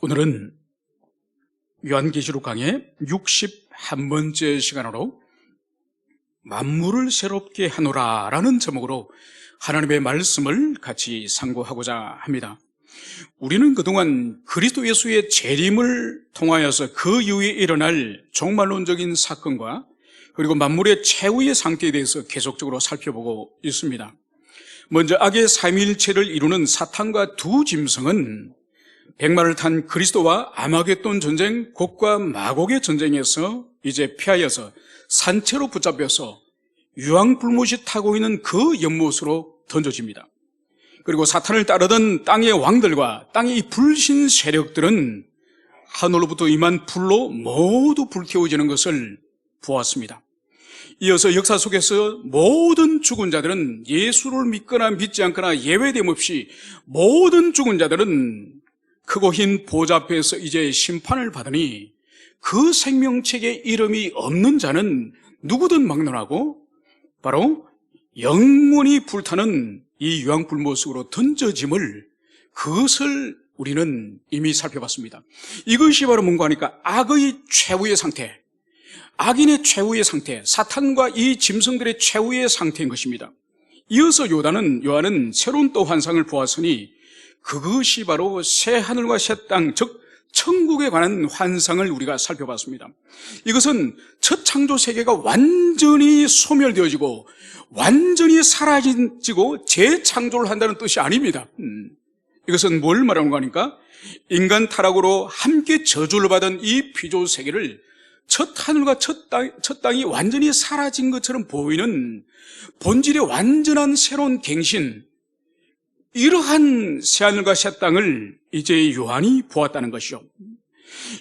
오늘은 요한계시록 강의 61번째 시간으로 만물을 새롭게 하노라 라는 제목으로 하나님의 말씀을 같이 상고하고자 합니다. 우리는 그동안 그리스도 예수의 재림을 통하여서 그 이후에 일어날 종말론적인 사건과 그리고 만물의 최후의 상태에 대해서 계속적으로 살펴보고 있습니다. 먼저 악의 삼위일체를 이루는 사탄과 두 짐승은 백마를 탄 그리스도와 아마겟돈 전쟁, 곡과 마곡의 전쟁에서 이제 피하여서 산채로 붙잡혀서 유황불못이 타고 있는 그 연못으로 던져집니다. 그리고 사탄을 따르던 땅의 왕들과 땅의 이 불신 세력들은 하늘로부터 임한 불로 모두 불태워지는 것을 보았습니다. 이어서 역사 속에서 모든 죽은 자들은 예수를 믿거나 믿지 않거나 예외됨 없이 모든 죽은 자들은 크고 흰 보좌 앞에서 이제 심판을 받으니 그 생명책에 이름이 없는 자는 누구든 막론하고 바로 영원히 불타는 이 유황불못으로 던져짐을, 그것을 우리는 이미 살펴봤습니다. 이것이 바로 뭔가 하니까 악의 최후의 상태, 악인의 최후의 상태, 사탄과 이 짐승들의 최후의 상태인 것입니다. 이어서 요한은 새로운 또 환상을 보았으니 그것이 바로 새 하늘과 새 땅, 즉 천국에 관한 환상을 우리가 살펴봤습니다. 이것은 첫 창조 세계가 완전히 소멸되어지고 완전히 사라지고 재창조를 한다는 뜻이 아닙니다. 이것은 뭘 말하는 거니까 인간 타락으로 함께 저주를 받은 이 피조 세계를 첫 하늘과 첫 땅이 완전히 사라진 것처럼 보이는 본질의 완전한 새로운 갱신, 이러한 새하늘과 새 땅을 이제 요한이 보았다는 것이죠.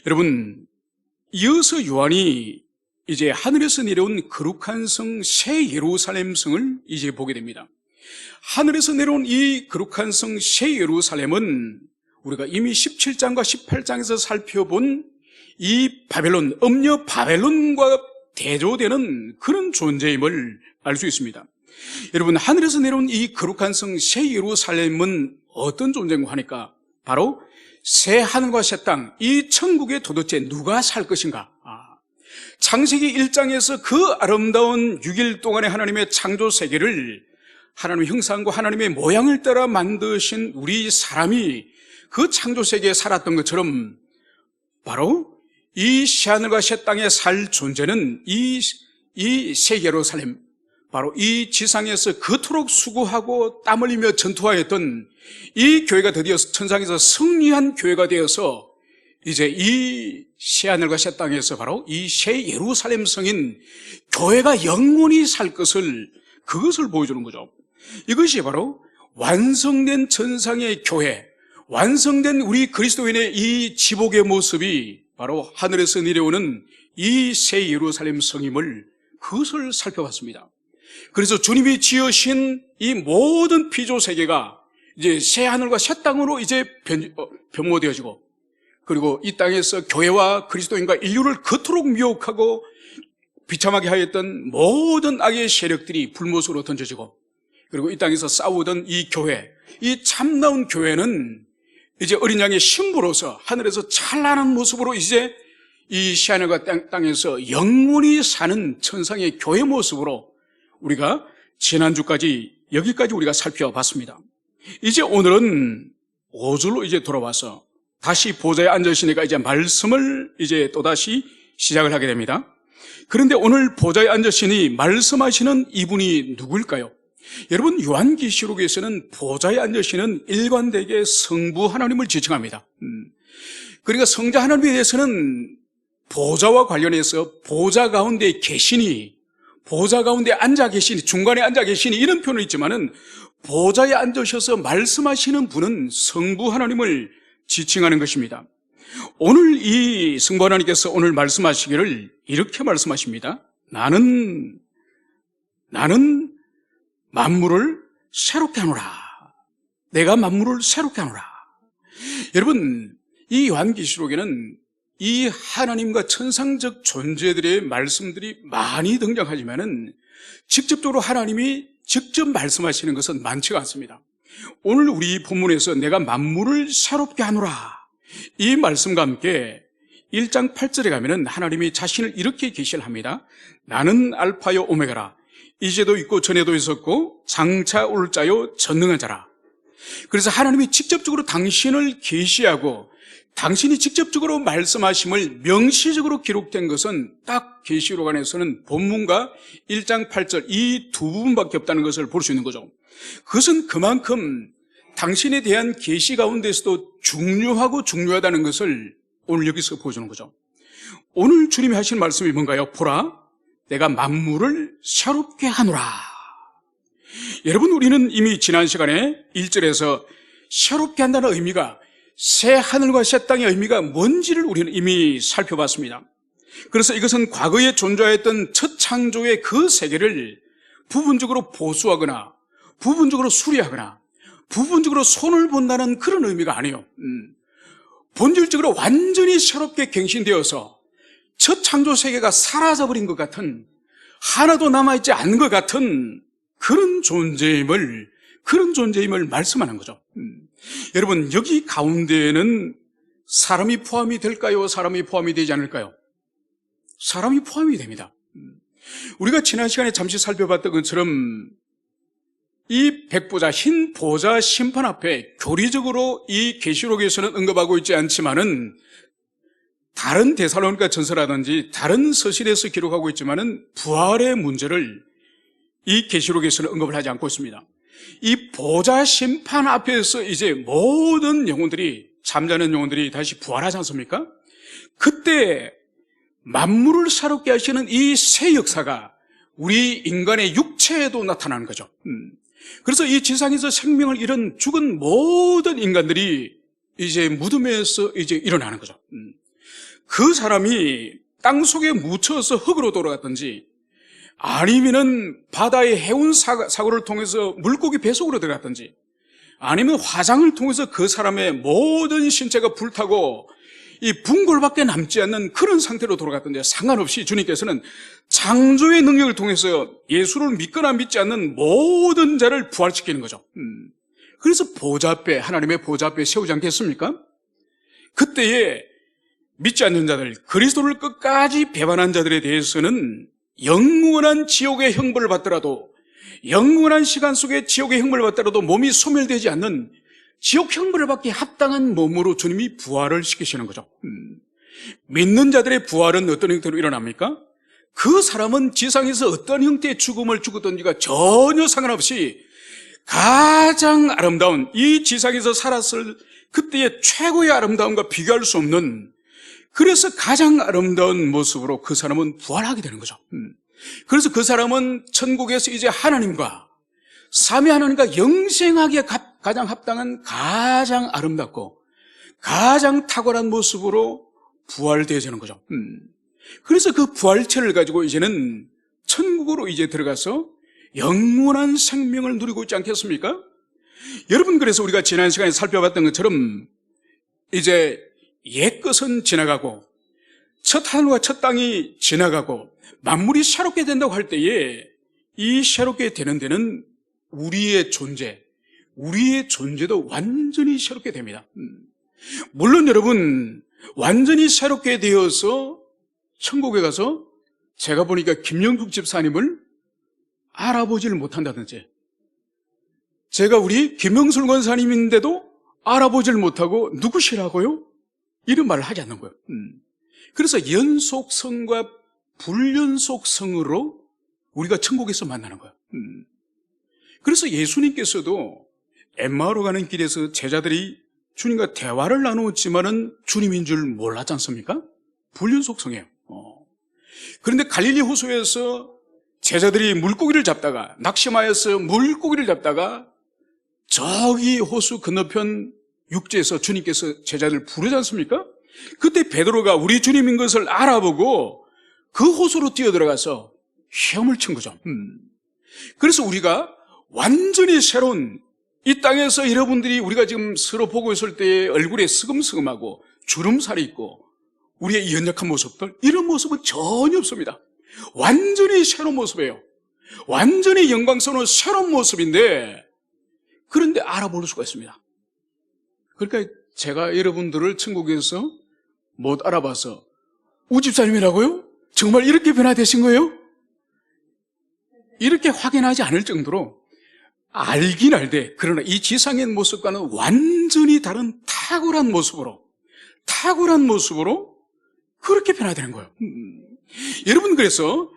여러분, 이어서 요한이 이제 하늘에서 내려온 거룩한 성 새 예루살렘 성을 이제 보게 됩니다. 하늘에서 내려온 이 거룩한 성 새 예루살렘은 우리가 이미 17장과 18장에서 살펴본 이 바벨론, 음녀 바벨론과 대조되는 그런 존재임을 알 수 있습니다. 여러분, 하늘에서 내려온 이 거룩한 성 새 예루살렘은 어떤 존재인가 하니까 바로 새 하늘과 새 땅, 이 천국에 도대체 누가 살 것인가? 창세기 1장에서 그 아름다운 6일 동안의 하나님의 창조 세계를 하나님의 형상과 하나님의 모양을 따라 만드신 우리 사람이 그 창조 세계에 살았던 것처럼 바로 이 새하늘과 새 땅에 살 존재는 이 새 예루살렘, 바로 이 지상에서 그토록 수고하고 땀 흘리며 전투하였던 이 교회가 드디어 천상에서 승리한 교회가 되어서 이제 이 새하늘과 새 땅에서 바로 이 새 예루살렘 성인 교회가 영원히 살 것을, 그것을 보여주는 거죠. 이것이 바로 완성된 천상의 교회, 완성된 우리 그리스도인의 이 지복의 모습이 바로 하늘에서 내려오는 이 새 예루살렘 성임을, 그것을 살펴봤습니다. 그래서 주님이 지으신 이 모든 피조 세계가 이제 새 하늘과 새 땅으로 이제 변모되어지고, 그리고 이 땅에서 교회와 그리스도인과 인류를 그토록 미혹하고 비참하게 하였던 모든 악의 세력들이 불못으로 던져지고, 그리고 이 땅에서 싸우던 이 교회, 이 참나온 교회는 이제 어린 양의 신부로서 하늘에서 찬란한 모습으로 이제 이 새하늘과 땅에서 영원히 사는 천상의 교회 모습으로 우리가 지난주까지 여기까지 우리가 살펴봤습니다. 이제 오늘은 5절로 이제 돌아와서 다시 보좌에 앉으시니까 이제 말씀을 이제 또다시 시작을 하게 됩니다. 그런데 오늘 보좌에 앉으시니 말씀하시는 이분이 누구일까요? 여러분, 요한계시록에서는 보좌에 앉으시는 일관되게 성부 하나님을 지칭합니다. 그러니까 성자 하나님에 대해서는 보좌와 관련해서 보좌 가운데 계시니, 보좌 가운데 앉아 계시니, 중간에 앉아 계시니 이런 표현은 있지만은 보좌에 앉으셔서 말씀하시는 분은 성부 하나님을 지칭하는 것입니다. 오늘 이 성부 하나님께서 오늘 말씀하시기를 이렇게 말씀하십니다. 나는 만물을 새롭게 하노라. 내가 만물을 새롭게 하노라. 여러분, 이 요한계시록에는 이 하나님과 천상적 존재들의 말씀들이 많이 등장하지만은 직접적으로 하나님이 직접 말씀하시는 것은 많지가 않습니다. 오늘 우리 본문에서 내가 만물을 새롭게 하노라, 이 말씀과 함께 1장 8절에 가면은 하나님이 자신을 이렇게 계시를 합니다. 나는 알파요 오메가라. 이제도 있고 전에도 있었고 장차 올 자요 전능한 자라. 그래서 하나님이 직접적으로 당신을 계시하고 당신이 직접적으로 말씀하심을 명시적으로 기록된 것은 딱 계시록 안에서는 본문과 1장 8절 이 두 부분밖에 없다는 것을 볼 수 있는 거죠. 그것은 그만큼 당신에 대한 계시 가운데서도 중요하고 중요하다는 것을 오늘 여기서 보여주는 거죠. 오늘 주님이 하신 말씀이 뭔가요? 보라, 내가 만물을 새롭게 하노라. 여러분, 우리는 이미 지난 시간에 1절에서 새롭게 한다는 의미가 새 하늘과 새 땅의 의미가 뭔지를 우리는 이미 살펴봤습니다. 그래서 이것은 과거에 존재했던 첫 창조의 그 세계를 부분적으로 보수하거나 부분적으로 수리하거나 부분적으로 손을 본다는 그런 의미가 아니에요. 본질적으로 완전히 새롭게 갱신되어서 첫 창조 세계가 사라져버린 것 같은, 하나도 남아있지 않은 것 같은 그런 존재임을 말씀하는 거죠. 여러분, 여기 가운데에는 사람이 포함이 될까요? 사람이 포함이 되지 않을까요? 사람이 포함이 됩니다. 우리가 지난 시간에 잠시 살펴봤던 것처럼 이 백보자, 흰 보좌 심판 앞에 교리적으로 이 계시록에서는 언급하고 있지 않지만은 다른 데살로니가 전서라든지 다른 서신에서 기록하고 있지만은 부활의 문제를 이 계시록에서는 언급을 하지 않고 있습니다. 이 보좌 심판 앞에서 이제 모든 영혼들이, 잠자는 영혼들이 다시 부활하지 않습니까? 그때 만물을 새롭게 하시는 이 새 역사가 우리 인간의 육체에도 나타나는 거죠. 그래서 이 지상에서 생명을 잃은 죽은 모든 인간들이 이제 무덤에서 이제 일어나는 거죠. 그 사람이 땅 속에 묻혀서 흙으로 돌아갔든지 아니면은 바다의 해운 사고를 통해서 물고기 뱃속으로 들어갔든지 아니면 화장을 통해서 그 사람의 모든 신체가 불타고 이 분골밖에 남지 않는 그런 상태로 돌아갔던데 상관없이 주님께서는 창조의 능력을 통해서 예수를 믿거나 믿지 않는 모든 자를 부활시키는 거죠. 그래서 보좌 앞에, 하나님의 보좌 앞에 세우지 않겠습니까? 그때에 믿지 않는 자들, 그리스도를 끝까지 배반한 자들에 대해서는 영원한 지옥의 형벌을 받더라도, 영원한 시간 속에 지옥의 형벌을 받더라도 몸이 소멸되지 않는 지옥 형벌을 받기 합당한 몸으로 주님이 부활을 시키시는 거죠. 믿는 자들의 부활은 어떤 형태로 일어납니까? 그 사람은 지상에서 어떤 형태의 죽음을 죽었던지가 전혀 상관없이 가장 아름다운, 이 지상에서 살았을 그때의 최고의 아름다움과 비교할 수 없는, 그래서 가장 아름다운 모습으로 그 사람은 부활하게 되는 거죠. 그래서 그 사람은 천국에서 이제 하나님과, 삼위 하나님과 영생하기에 가장 합당한, 가장 아름답고 가장 탁월한 모습으로 부활되어지는 거죠. 그래서 그 부활체를 가지고 이제는 천국으로 이제 들어가서 영원한 생명을 누리고 있지 않겠습니까? 여러분, 그래서 우리가 지난 시간에 살펴봤던 것처럼 이제 옛것은 지나가고 첫 하늘과 첫 땅이 지나가고 만물이 새롭게 된다고 할 때에 이 새롭게 되는 데는 우리의 존재도 완전히 새롭게 됩니다. 물론 여러분, 완전히 새롭게 되어서 천국에 가서 제가 보니까 김영국 집사님을 알아보지를 못한다든지, 제가 우리 김영술 권사님인데도 알아보지를 못하고 누구시라고요? 이런 말을 하지 않는 거예요. 그래서 연속성과 불연속성으로 우리가 천국에서 만나는 거예요. 그래서 예수님께서도 엠마오로 가는 길에서 제자들이 주님과 대화를 나누었지만은 주님인 줄 몰랐지 않습니까? 불연속성이에요. 그런데 갈릴리 호수에서 제자들이 물고기를 잡다가, 낙심하여서 물고기를 잡다가 저기 호수 건너편 육지에서 주님께서 제자들을 부르지 않습니까? 그때 베드로가 우리 주님인 것을 알아보고 그 호수로 뛰어들어가서 헤엄을 친 거죠. 그래서 우리가 완전히 새로운, 이 땅에서 여러분들이 우리가 지금 서로 보고 있을 때 얼굴에 스금스금하고 주름살이 있고 우리의 이 연약한 모습들, 이런 모습은 전혀 없습니다. 완전히 새로운 모습이에요. 완전히 영광스러운 새로운 모습인데, 그런데 알아볼 수가 있습니다. 그러니까 제가 여러분들을 천국에서 못 알아봐서 우집사님이라고요? 정말 이렇게 변화되신 거예요? 이렇게 확인하지 않을 정도로 알긴 알되, 그러나 이 지상의 모습과는 완전히 다른 탁월한 모습으로 그렇게 변화되는 거예요. 여러분, 그래서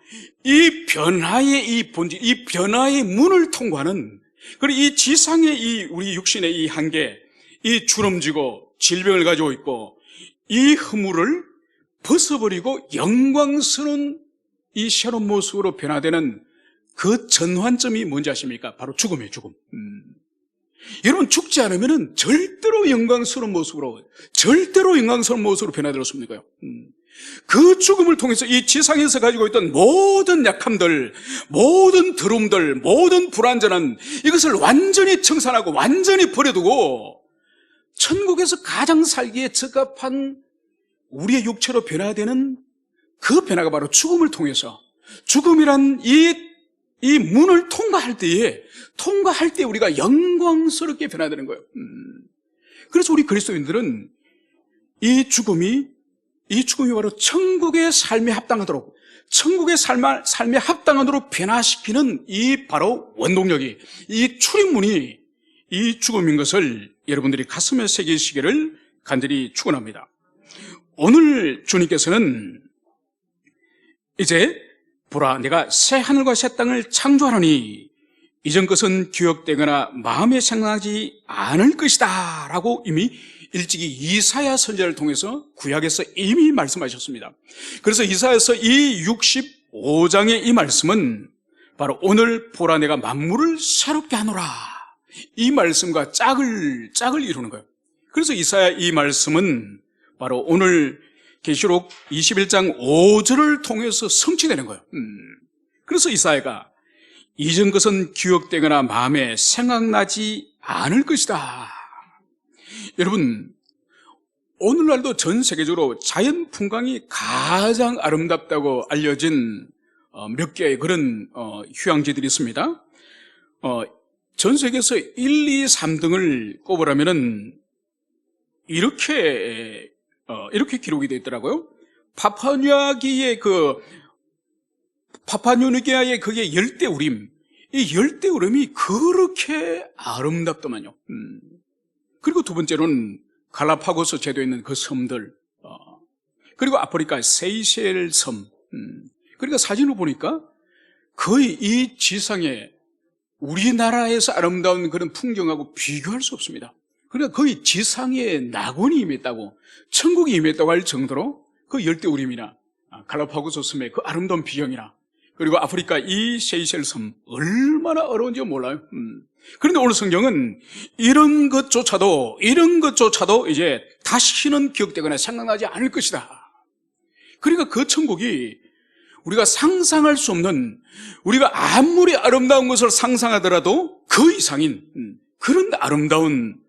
이 변화의 이 본질, 이 변화의 문을 통과하는, 그리고 이 지상의 이 우리 육신의 이 한계, 이 주름지고 질병을 가지고 있고 이 허물을 벗어버리고 영광스러운 이 새로운 모습으로 변화되는 그 전환점이 뭔지 아십니까? 바로 죽음이에요, 죽음. 여러분, 죽지 않으면 절대로 영광스러운 모습으로 변화될 수 없는 거예요. 그 죽음을 통해서 이 지상에서 가지고 있던 모든 약함들, 모든 더러움들, 모든 불완전한 이것을 완전히 청산하고 완전히 버려두고 천국에서 가장 살기에 적합한 우리의 육체로 변화되는 그 변화가 바로 죽음을 통해서, 죽음이란 이 문을 통과할 때에 우리가 영광스럽게 변화되는 거예요. 그래서 우리 그리스도인들은 이 죽음이 바로 천국의 삶에 합당하도록, 변화시키는 이 바로 원동력이, 이 출입문이 이 죽음인 것을 여러분들이 가슴에 새기시기를 간절히 축원합니다. 오늘 주님께서는 이제 보라, 내가 새 하늘과 새 땅을 창조하노니 이전 것은 기억되거나 마음에 생각하지 않을 것이다 라고 이미 일찍이 이사야 선지자를 통해서 구약에서 이미 말씀하셨습니다. 그래서 이사야서 이 65장의 이 말씀은 바로 오늘 보라, 내가 만물을 새롭게 하노라, 이 말씀과 짝을 이루는 거예요. 그래서 이사야 이 말씀은 바로 오늘 계시록 21장 5절을 통해서 성취되는 거예요. 그래서 이사야가 이전 것은 기억되거나 마음에 생각나지 않을 것이다. 여러분, 오늘날도 전 세계적으로 자연 풍광이 가장 아름답다고 알려진 몇 개의 그런 휴양지들이 있습니다. 전 세계에서 1, 2, 3등을 꼽으라면은 이렇게 기록이 되어 있더라고요. 파푸아뉴기니아의 그게 열대우림, 이 열대우림이 그렇게 아름답더만요. 그리고 두 번째로는 갈라파고스 제도에 있는 그 섬들, 그리고 아프리카 세이셸 섬. 그러니까 사진을 보니까 거의 이 지상에 우리나라에서 아름다운 그런 풍경하고 비교할 수 없습니다. 그러니까 거의 지상에 낙원이 임했다고, 천국이 임했다고 할 정도로 그 열대우림이나 갈라파고스 섬의 그 아름다운 비경이나, 그리고 아프리카 이 세이셸 섬 얼마나 어려운지 몰라요. 그런데 오늘 성경은 이런 것조차도 이제 다시는 기억되거나 생각나지 않을 것이다. 그러니까 그 천국이 우리가 상상할 수 없는, 우리가 아무리 아름다운 것을 상상하더라도 그 이상인 그런 아름다운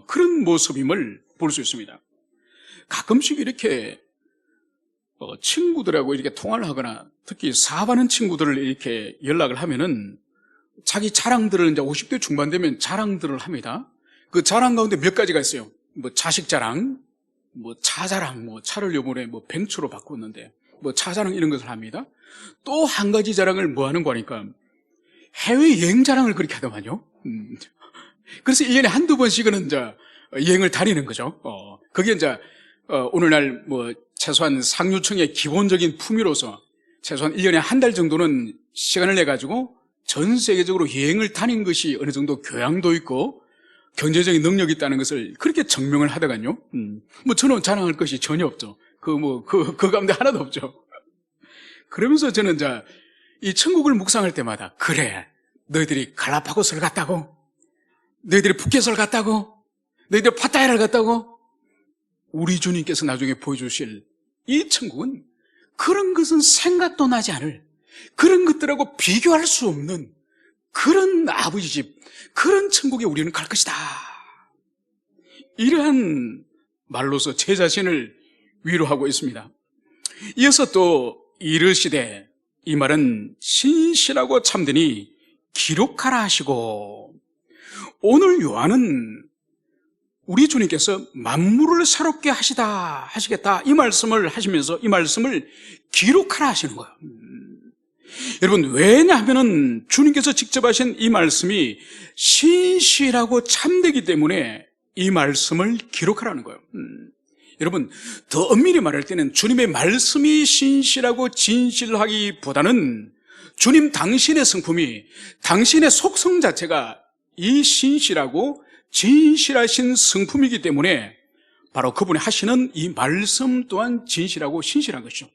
그런 모습임을 볼 수 있습니다. 가끔씩 이렇게 친구들하고 이렇게 통화를 하거나, 특히 사업하는 친구들을 이렇게 연락을 하면은 자기 자랑들을, 이제 50대 중반 되면 자랑들을 합니다. 그 자랑 가운데 몇 가지가 있어요. 뭐 자식 자랑, 뭐 차 자랑, 뭐 차를 요번에 뭐 벤츠로 바꿨는데 뭐 차 자랑, 이런 것을 합니다. 또 한 가지 자랑을 뭐 하는 거니까 해외여행 자랑을 그렇게 하더만요. 그래서 1년에 한두 번씩은 이제 여행을 다니는 거죠. 그게 이제 오늘날 뭐 최소한 상류층의 기본적인 품위로서 최소한 1년에 한 달 정도는 시간을 내가지고 전 세계적으로 여행을 다닌 것이 어느 정도 교양도 있고 경제적인 능력이 있다는 것을 그렇게 증명을 하다간요. 뭐 저는 자랑할 것이 전혀 없죠. 그 가운데 하나도 없죠. 그러면서 저는 이제 이 천국을 묵상할 때마다, 그래, 너희들이 갈라파고스를 갔다고, 너희들이 푸켓을 갔다고, 너희들이 파타야를 갔다고, 우리 주님께서 나중에 보여주실 이 천국은 그런 것은 생각도 나지 않을, 그런 것들하고 비교할 수 없는 그런 아버지 집, 그런 천국에 우리는 갈 것이다. 이러한 말로서 제 자신을 위로하고 있습니다. 이어서 또 이르시되, 이 말은 신실하고 참되니 기록하라 하시고, 오늘 요한은 우리 주님께서 만물을 새롭게 하시겠다 이 말씀을 하시면서 이 말씀을 기록하라 하시는 거예요. 여러분, 왜냐하면 주님께서 직접 하신 이 말씀이 신실하고 참되기 때문에 이 말씀을 기록하라는 거예요. 여러분, 더 엄밀히 말할 때는 주님의 말씀이 신실하고 진실하기보다는 주님 당신의 성품이, 당신의 속성 자체가 이 신실하고 진실하신 성품이기 때문에 바로 그분이 하시는 이 말씀 또한 진실하고 신실한 것이죠.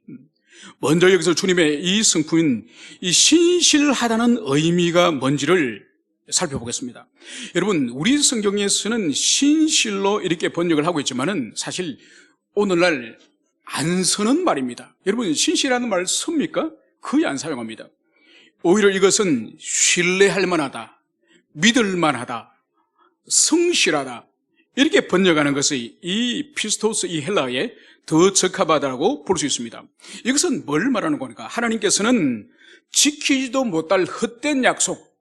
먼저 여기서 주님의 이 성품인 이 신실하다는 의미가 뭔지를 살펴보겠습니다. 여러분, 우리 성경에서는 신실로 이렇게 번역을 하고 있지만은 사실 오늘날 안 쓰는 말입니다. 여러분, 신실하는 말 씁니까? 거의 안 사용합니다. 오히려 이것은 신뢰할 만하다, 믿을 만하다, 성실하다 이렇게 번역하는 것이 이 피스토스 이 헬라어에 더 적합하다고 볼 수 있습니다. 이것은 뭘 말하는 거니까 하나님께서는 지키지도 못할 헛된 약속,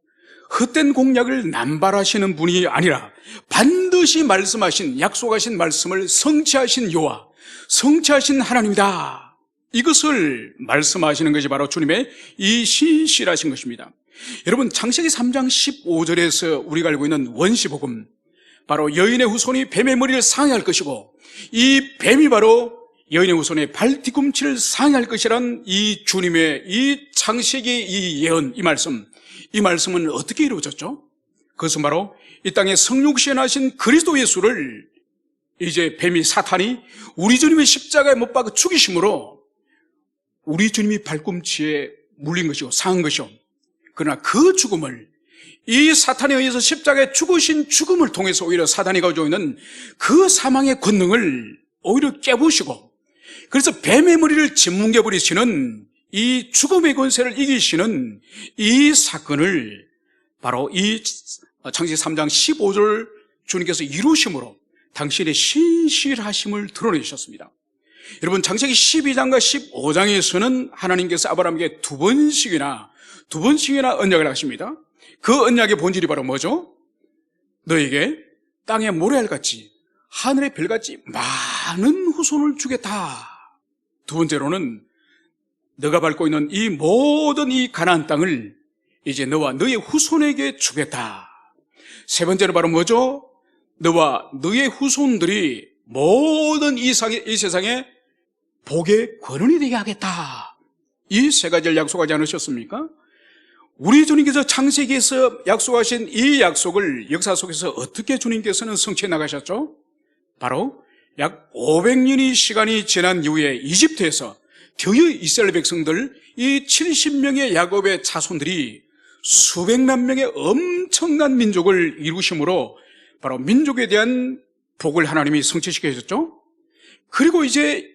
헛된 공약을 남발하시는 분이 아니라 반드시 말씀하신, 약속하신 말씀을 성취하신 여호와, 성취하신 하나님이다. 이것을 말씀하시는 것이 바로 주님의 이 신실하신 것입니다. 여러분, 창세기 3장 15절에서 우리가 알고 있는 원시복음, 바로 여인의 후손이 뱀의 머리를 상해할 것이고 이 뱀이 바로 여인의 후손의 발 뒤꿈치를 상해할 것이란 이 주님의 이 창세기 이 예언, 이 말씀은 어떻게 이루어졌죠? 그것은 바로 이 땅에 성육신하신 그리스도 예수를 이제 뱀이, 사탄이 우리 주님의 십자가에 못 박아 죽이심으로 우리 주님이 발꿈치에 물린 것이고 상한 것이고, 그러나 그 죽음을, 이 사탄에 의해서 십자가에 죽으신 죽음을 통해서 오히려 사탄이 가지고 있는 그 사망의 권능을 오히려 깨부시고, 그래서 뱀의 머리를 짓뭉개버리시는 이 죽음의 권세를 이기시는 이 사건을 바로 이 창세기 3장 15절 주님께서 이루심으로 당신의 신실하심을 드러내주셨습니다. 여러분, 창세기 12장과 15장에서는 하나님께서 아브라함에게 두 번씩이나 언약을 하십니다. 그 언약의 본질이 바로 뭐죠? 너에게 땅의 모래알같이 하늘의 별같이 많은 후손을 주겠다. 두 번째로는 너가 밟고 있는 이 모든 이 가나안 땅을 이제 너와 너의 후손에게 주겠다. 세 번째로 바로 뭐죠? 너와 너의 후손들이 모든 이 세상에 복의 권원이 되게 하겠다. 이 세 가지를 약속하지 않으셨습니까? 우리 주님께서 창세기에서 약속하신 이 약속을 역사 속에서 어떻게 주님께서는 성취해 나가셨죠? 바로 약 500년의 시간이 지난 이후에 이집트에서 드디어 이스라엘 백성들, 이 70명의 야곱의 자손들이 수백만 명의 엄청난 민족을 이루심으로 바로 민족에 대한 복을 하나님이 성취시켜 주셨죠. 그리고 이제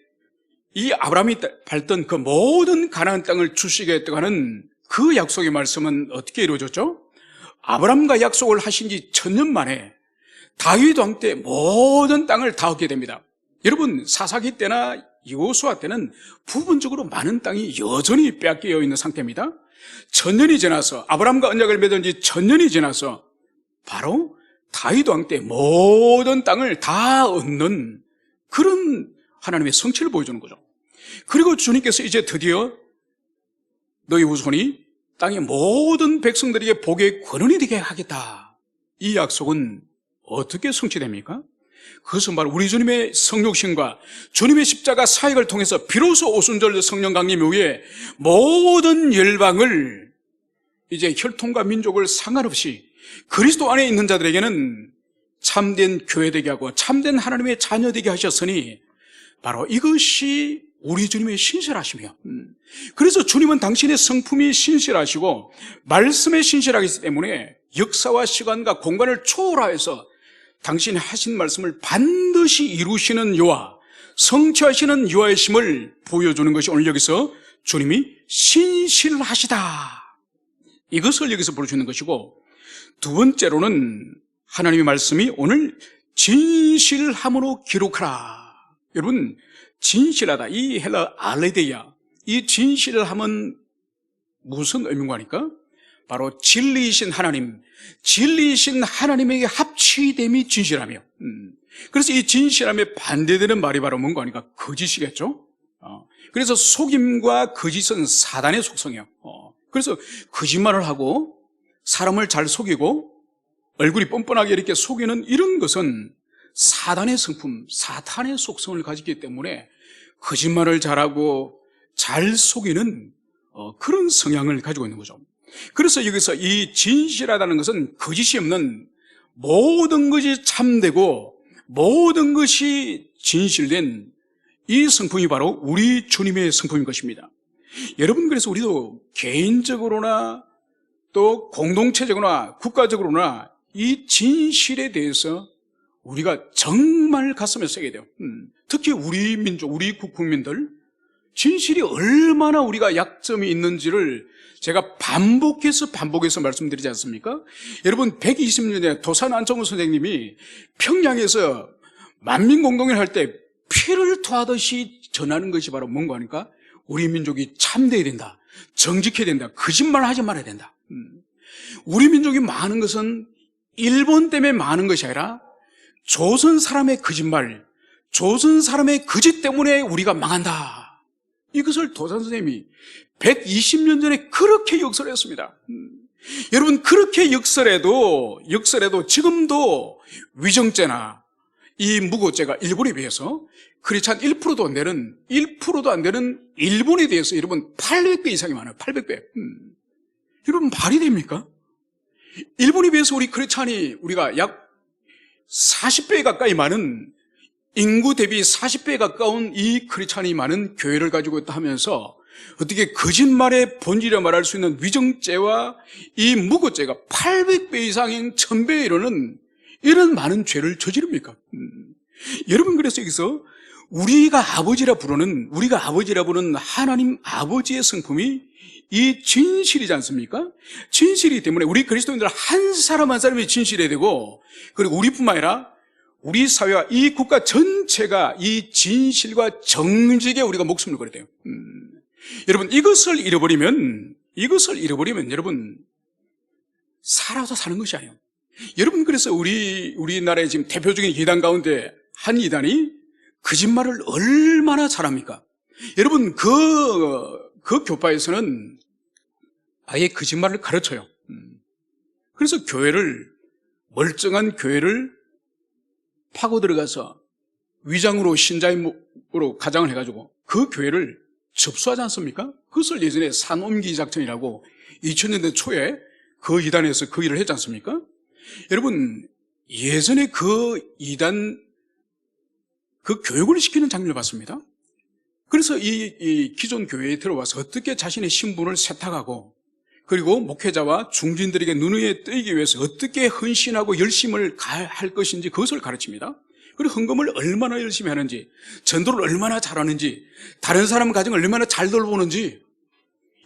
이 아브라함이 밟던 그 모든 가나안 땅을 주시겠다고 하는 그 약속의 말씀은 어떻게 이루어졌죠? 아브라함과 약속을 하신 지 1000년 만에 다윗 왕 때 모든 땅을 다 얻게 됩니다. 여러분, 사사기 때나 여호수아 때는 부분적으로 많은 땅이 여전히 빼앗겨 있는 상태입니다. 1000년이 지나서, 아브라함과 언약을 맺은 지 1000년이 지나서 바로 다윗 왕 때 모든 땅을 다 얻는 그런 하나님의 성취를 보여주는 거죠. 그리고 주님께서 이제 드디어 너희 후손이 땅의 모든 백성들에게 복의 권원이 되게 하겠다. 이 약속은 어떻게 성취됩니까? 그것은 바로 우리 주님의 성육신과 주님의 십자가 사역을 통해서 비로소 오순절 성령 강림 이후에 모든 열방을 이제 혈통과 민족을 상관없이 그리스도 안에 있는 자들에게는 참된 교회 되게 하고 참된 하나님의 자녀 되게 하셨으니 바로 이것이 우리 주님의 신실하심이요. 그래서 주님은 당신의 성품이 신실하시고 말씀에 신실하기 때문에 역사와 시간과 공간을 초월하여서 당신이 하신 말씀을 반드시 이루시는 여호와, 성취하시는 여호와의 심을 보여주는 것이 오늘 여기서 주님이 신실하시다, 이것을 여기서 보여주는 것이고, 두 번째로는 하나님의 말씀이 오늘 진실함으로 기록하라. 여러분, 진실하다, 이 헬라 알레데이아, 이 진실함은 무슨 의미인가 하니까 바로 진리이신 하나님, 진리이신 하나님에게 합치됨이 진실하며, 그래서 이 진실함에 반대되는 말이 바로 뭔가 하니까 거짓이겠죠. 그래서 속임과 거짓은 사단의 속성이에요. 그래서 거짓말을 하고 사람을 잘 속이고 얼굴이 뻔뻔하게 이렇게 속이는 이런 것은 사단의 성품, 사탄의 속성을 가지기 때문에 거짓말을 잘하고 잘 속이는 그런 성향을 가지고 있는 거죠. 그래서 여기서 이 진실하다는 것은 거짓이 없는 모든 것이 참되고 모든 것이 진실된 이 성품이 바로 우리 주님의 성품인 것입니다. 여러분, 그래서 우리도 개인적으로나 또 공동체적으로나 국가적으로나 이 진실에 대해서 우리가 정말 가슴에 새겨야 돼요. 특히 우리 민족, 우리 국민들 진실이 얼마나 우리가 약점이 있는지를 제가 반복해서 말씀드리지 않습니까? 여러분, 120년 전에 도산 안창호 선생님이 평양에서 만민공동회를 할 때 피를 토하듯이 전하는 것이 바로 뭔가 하니까 우리 민족이 참돼야 된다, 정직해야 된다, 거짓말 하지 말아야 된다. 우리 민족이 많은 것은 일본 때문에 많은 것이 아니라 조선 사람의 거짓말, 조선 사람의 거짓 때문에 우리가 망한다. 이것을 도산 선생님이 120년 전에 그렇게 역설했습니다. 여러분, 그렇게 역설해도 지금도 위정죄나 이 무고죄가 일본에 비해서 그렇지 한 1%도 안 되는 일본에 대해서 여러분 800배 이상이 많아요. 800배. 여러분, 말이 됩니까? 일본에 비해서 우리 크리스찬이 우리가 약 40배 가까이 많은, 인구 대비 40배 가까운 이 크리스찬이 많은 교회를 가지고 있다 하면서 어떻게 거짓말의 본질이라 말할 수 있는 위정죄와 이 무고죄가 800배 이상인 1000배에 이르는 이런 많은 죄를 저지릅니까? 여러분, 그래서 여기서 우리가 아버지라 부르는 하나님 아버지의 성품이 이 진실이지 않습니까? 진실이기 때문에 우리 그리스도인들 한 사람 한 사람이 진실해야 되고, 그리고 우리뿐만 아니라 우리 사회와 이 국가 전체가 이 진실과 정직에 우리가 목숨을 걸어야 돼요. 여러분, 이것을 잃어버리면 여러분 살아서 사는 것이 아니에요. 여러분, 그래서 우리나라의 지금 대표적인 이단 가운데 한 이단이 거짓말을 얼마나 잘합니까? 여러분, 그 교파에서는 아예 거짓말을 가르쳐요. 그래서 멀쩡한 교회를 파고 들어가서 위장으로 신자임으로 가장을 해가지고 그 교회를 접수하지 않습니까? 그것을 예전에 산옮기 작전이라고 2000년대 초에 그 이단에서 그 일을 했지 않습니까? 여러분, 예전에 그 이단 그 교육을 시키는 장면을 봤습니다. 그래서 이 기존 교회에 들어와서 어떻게 자신의 신분을 세탁하고, 그리고 목회자와 중진들에게 눈에 띄기 위해서 어떻게 헌신하고 열심을 할 것인지 그것을 가르칩니다. 그리고 헌금을 얼마나 열심히 하는지, 전도를 얼마나 잘하는지, 다른 사람 가정을 얼마나 잘 돌보는지,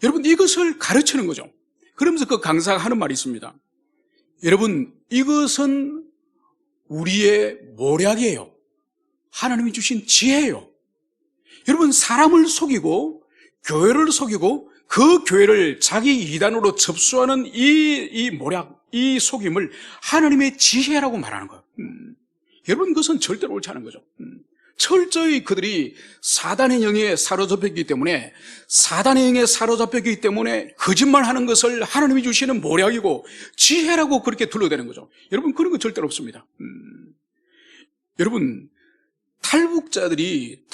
여러분, 이것을 가르치는 거죠. 그러면서 그 강사가 하는 말이 있습니다. 여러분, 이것은 우리의 모략이에요. 하나님이 주신 지혜예요. 여러분, 사람을 속이고 교회를 속이고 그 교회를 자기 이단으로 접수하는 이 모략, 이 속임을 하나님의 지혜라고 말하는 거예요. 여러분, 그것은 절대로 옳지 않은 거죠. 철저히 그들이 사단의 영에 사로잡혔기 때문에 거짓말하는 것을 하나님이 주시는 모략이고 지혜라고 그렇게 둘러대는 거죠. 여러분, 그런 거 절대로 없습니다. 여러분, 탈북자들이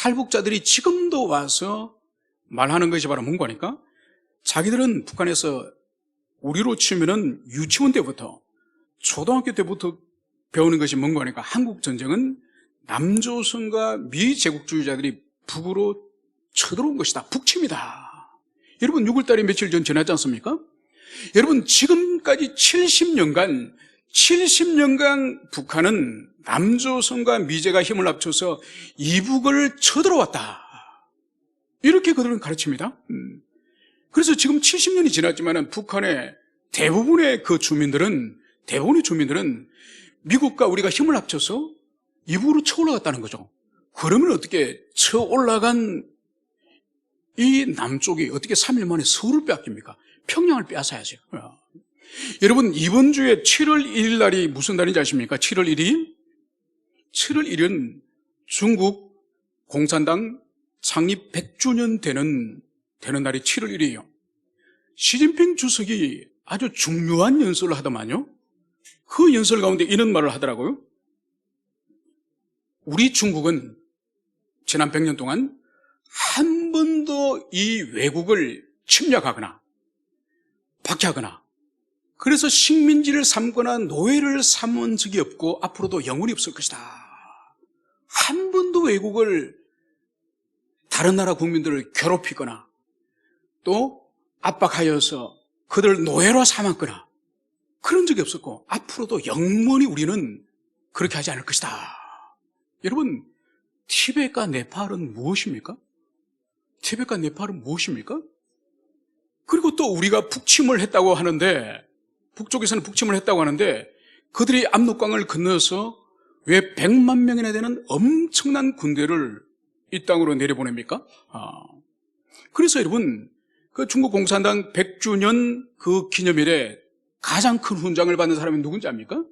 지금도 와서 말하는 것이 바로 뭔가니까, 자기들은 북한에서 우리로 치면은 유치원 때부터 초등학교 때부터 배우는 것이 뭔가니까, 한국 전쟁은 남조선과 미제국주의자들이 북으로 쳐들어온 것이다, 북침이다. 여러분, 6월달에 며칠 전 지났지 않습니까? 여러분, 지금까지 70년간 북한은 남조선과 미제가 힘을 합쳐서 이북을 쳐들어왔다, 이렇게 그들은 가르칩니다. 그래서 지금 70년이 지났지만 북한의 대부분의 주민들은 미국과 우리가 힘을 합쳐서 이북으로 쳐 올라갔다는 거죠. 그러면 어떻게 쳐 올라간 이 남쪽이 어떻게 3일 만에 서울을 빼앗깁니까? 평양을 빼앗아야죠. 여러분, 이번 주에 7월 1일 날이 무슨 날인지 아십니까? 7월 1일 7월 1일은 중국 공산당 창립 100주년 되는 날이 7월 1일이에요. 시진핑 주석이 아주 중요한 연설을 하더만요. 그 연설 가운데 이런 말을 하더라고요. 우리 중국은 지난 100년 동안 한 번도 이 외국을 침략하거나 박해하거나 그래서 식민지를 삼거나 노예를 삼은 적이 없고 앞으로도 영원히 없을 것이다. 한 번도 외국을 다른 나라 국민들을 괴롭히거나 또 압박하여서 그들을 노예로 삼았거나 그런 적이 없었고 앞으로도 영원히 우리는 그렇게 하지 않을 것이다. 여러분, 티벳과 네팔은 무엇입니까? 티벳과 네팔은 무엇입니까? 그리고 또 우리가 북침을 했다고 하는데, 북쪽에서는 북침을 했다고 하는데 그들이 압록강을 건너서 왜 100만 명이나 되는 엄청난 군대를 이 땅으로 내려보냅니까? 그래서 여러분, 그 중국 공산당 100주년 그 기념일에 가장 큰 훈장을 받는 사람이 누군지 압니까?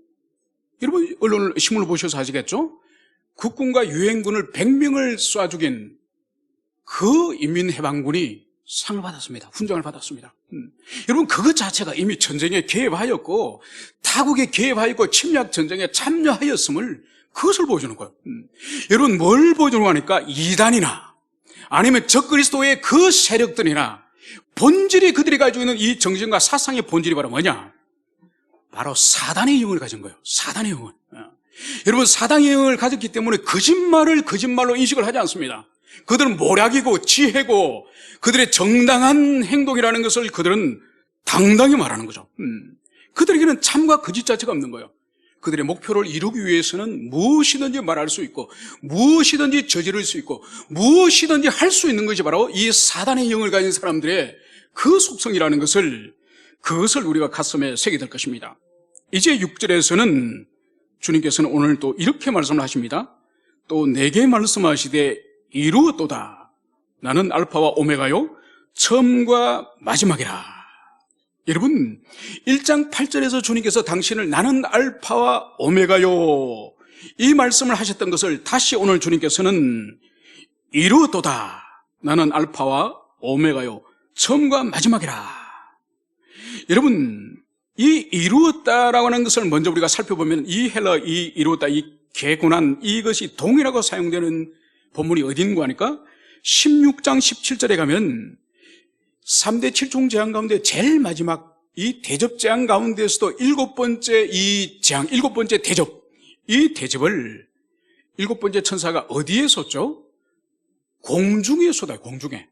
여러분, 언론을, 신문을 보셔서 아시겠죠? 국군과 유엔군을 100명을 쏴 죽인 그 인민해방군이 상을 받았습니다. 훈장을 받았습니다. 여러분, 그것 자체가 이미 전쟁에 개입하였고 타국에 개입하였고 침략 전쟁에 참여하였음을 그것을 보여주는 거예요. 여러분, 뭘 보여주는 거니까 이단이나 아니면 적그리스도의 그 세력들이나 본질이 그들이 가지고 있는 이 정신과 사상의 본질이 바로 뭐냐? 바로 사단의 영을 가진 거예요. 사단의 영을. 여러분, 사단의 영을 가졌기 때문에 거짓말을 거짓말로 인식을 하지 않습니다. 그들은 모략이고 지혜고 그들의 정당한 행동이라는 것을 그들은 당당히 말하는 거죠. 그들에게는 참과 거짓 자체가 없는 거예요. 그들의 목표를 이루기 위해서는 무엇이든지 말할 수 있고 무엇이든지 저지를 수 있고 무엇이든지 할 수 있는 것이 바로 이 사단의 영을 가진 사람들의 그 속성이라는 것을, 그것을 우리가 가슴에 새게 될 것입니다. 이제 6절에서는 주님께서는 오늘 또 이렇게 말씀을 하십니다. 또 내게 말씀하시되 이루었도다. 나는 알파와 오메가요 처음과 마지막이라. 여러분, 1장 8절에서 주님께서 당신을 나는 알파와 오메가요 이 말씀을 하셨던 것을 다시 오늘 주님께서는 이루었도다. 나는 알파와 오메가요 처음과 마지막이라. 여러분, 이 이루었다라고 하는 것을 먼저 우리가 살펴보면 이 헬라 이 이루었다, 이 개군한 이것이 동일하고 사용되는 본문이 어딘가 하니까 16장 17절에 가면 3대 7종 재앙 가운데 제일 마지막 이 대접 재앙 가운데서도 7번째 이 재앙, 7번째 대접, 이 대접을 7번째 천사가 어디에 쏟죠? 공중에 쏟아요. 공중에.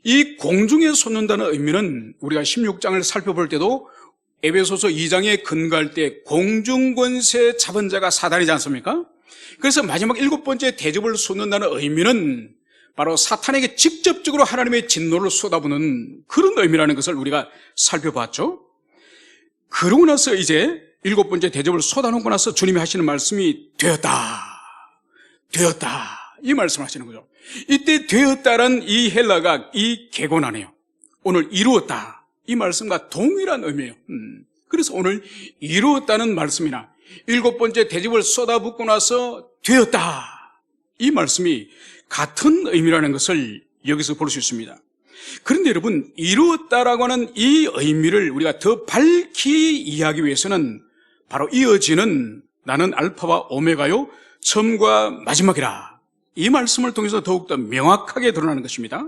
이 공중에 쏟는다는 의미는 우리가 16장을 살펴볼 때도 에베소서 2장에 근거할 때 공중권세 잡은 자가 사단이지 않습니까? 그래서 마지막 7번째 대접을 쏟는다는 의미는 바로 사탄에게 직접적으로 하나님의 진노를 쏟아부는 그런 의미라는 것을 우리가 살펴봤죠. 그러고 나서 이제 7번째 대접을 쏟아놓고 나서 주님이 하시는 말씀이 되었다 이 말씀을 하시는 거죠. 이때 되었다란 이 헬라가 이 개곤하네요. 오늘 이루었다 이 말씀과 동일한 의미예요. 그래서 오늘 이루었다는 말씀이나 7번째 대접을 쏟아붓고 나서 되었다 이 말씀이 같은 의미라는 것을 여기서 볼 수 있습니다. 그런데 여러분, 이루었다라고 하는 이 의미를 우리가 더 밝히 이해하기 위해서는 바로 이어지는 나는 알파와 오메가요 처음과 마지막이라 이 말씀을 통해서 더욱더 명확하게 드러나는 것입니다.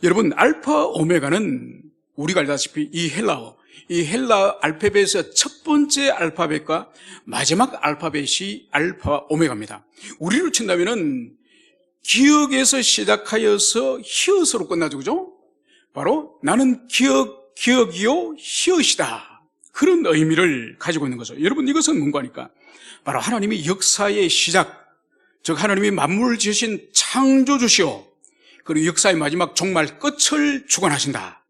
여러분, 알파 오메가는 우리가 알다시피 이 헬라 알파벳의 첫 번째 알파벳과 마지막 알파벳이 알파와 오메가입니다. 우리로 친다면은 기억에서 시작하여서 히읗으로 끝나죠, 그죠? 바로 나는 기억이요 히읗이다. 그런 의미를 가지고 있는 거죠. 여러분, 이것은 뭔가 하니까 바로 하나님이 역사의 시작, 즉 하나님이 만물을 지으신 창조주시오, 그리고 역사의 마지막 종말 끝을 주관하신다.